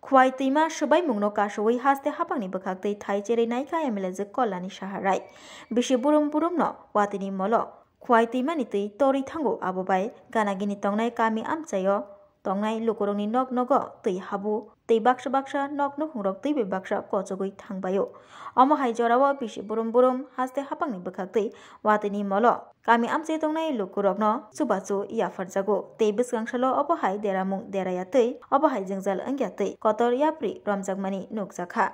Khwai Tima Shubai Mungno Kashui has the Hapani Bakak the Tai Jere Naika Emelez Kolani Shaharai. Bishiburum Burumno, Watini Molo. Khwai Tima Niti Tori Tango Abubai, Ganagini Tongnai Kami Amsayo, Tongnai Lukuroni Nog Nogo, Ti Habu, Ti Baksha Nog no Hurok Ti Baksha Kotogui Tangbayo. Omo Haijorawa Bishiburum Burum has the Hapani Bakak Watini Molo. Kami amse tongnai lukurokno subatsu ia farjago te bisgangshalo obohai deramung derayatei obohai jengjal angyatei kotor yapri romjagmani nukjakha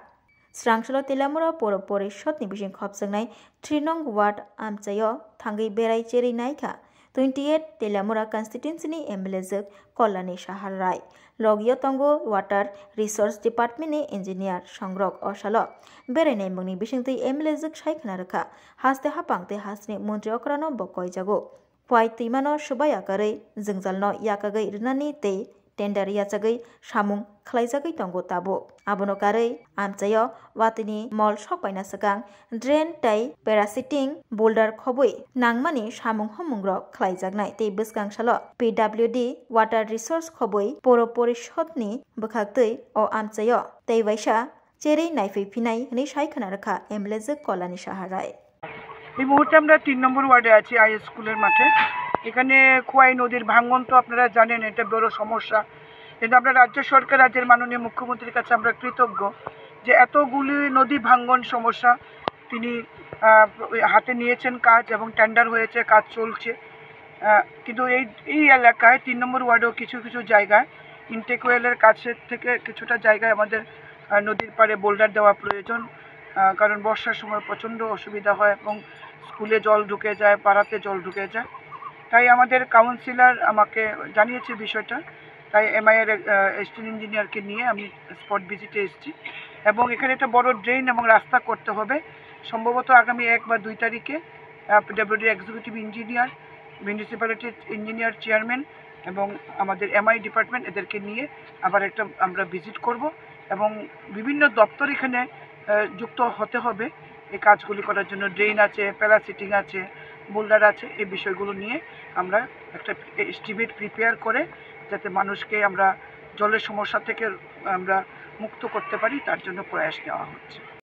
srangshalo telamura pore shotni bising khopjangnai 3 nong ward amchayo thangai berai cheri naikha 28 telamura constituency ni MLA Kolani Shaharai Logio Tongo Water Resource Department ni engineer Sangrok Osalo Berenai mungni bisingtei MLA shaikna rakha haste hapangte hasni montri okrano bokoi jago Khwai Timano Shubaya kare jengjalno yakagai rinani te tender yachagai samung khlaijagai tongo tabo abono kare amchayo watini mall shokpaina sakang drain tai parasiting boulder khoboi nangmani samung homungrok khlaijaknai te bisgangshalo PWD water resource khoboi poro porishotni bukhaktei o amchayo tei waisa cheri naifei phinai ni saikana rakha MLA Kolani Shaharai এই মুহূর্তে আমরা 3 নম্বর ওয়ার্ডে আছি I স্কুলের মাঠে এখানে খোয়াই নদীর ভাঙন তো আপনারা জানেন এটা বড় সমস্যা কিন্তু আমরা রাজ্য সরকার রাজ্যের মাননীয় মুখ্যমন্ত্রীর কাছে আমরা কৃতজ্ঞ যে এতগুলি নদী ভাঙন সমস্যা তিনি হাতে নিয়েছেন কাজ এবং টেন্ডার হয়েছে কাজ চলছে কিন্তু এই এলাকায় 3 নম্বর ওয়ার্ডেও কিছু কিছু জায়গায় ইনটেক ওয়েলের কাছে থেকে কিছুটা জায়গায় আমাদের নদীর পাড়ে বোল্ডার দেওয়া প্রয়োজন কারণ বর্ষার সময় প্রচণ্ড অসুবিধা হয় এবং স্কুলে জল ঢুকে যায় পাড়াতে জল ঢুকে যায় তাই আমাদের কাউন্সিলর আমাকে জানিয়েছে বিষয়টা তাই এমআই এর অ্যাসিস্ট্যান্ট ইঞ্জিনিয়ারকে নিয়ে আমি স্পট ভিজিটে এসেছি এবং এখানে একটা বড় ড্রেন এবং রাস্তা করতে হবে সম্ভবত আগামী 1 বা 2 তারিখে পিডব্লিউডি এক্সিকিউটিভ ইঞ্জিনিয়ার মিউনিসিপ্যালিটির ইঞ্জিনিয়ার চেয়ারম্যান এবং আমাদের এমআই ডিপার্টমেন্ট এদেরকে নিয়ে আবার একটা আমরা ভিজিট করব এবং বিভিন্ন দপ্তর এখানে যুক্ত হতে হবে এই কাজগুলি করার জন্য ড্রেন আছে প্যারাসিটিং আছে বোল্ডার আছে এই বিষয়গুলো নিয়ে আমরা একটা এস্টিমেট প্রিপেয়ার করে যাতে মানুষকে আমরা জলের সমস্যা থেকে আমরা মুক্ত করতে পারি তার জন্য প্রয়াস নেওয়া হচ্ছে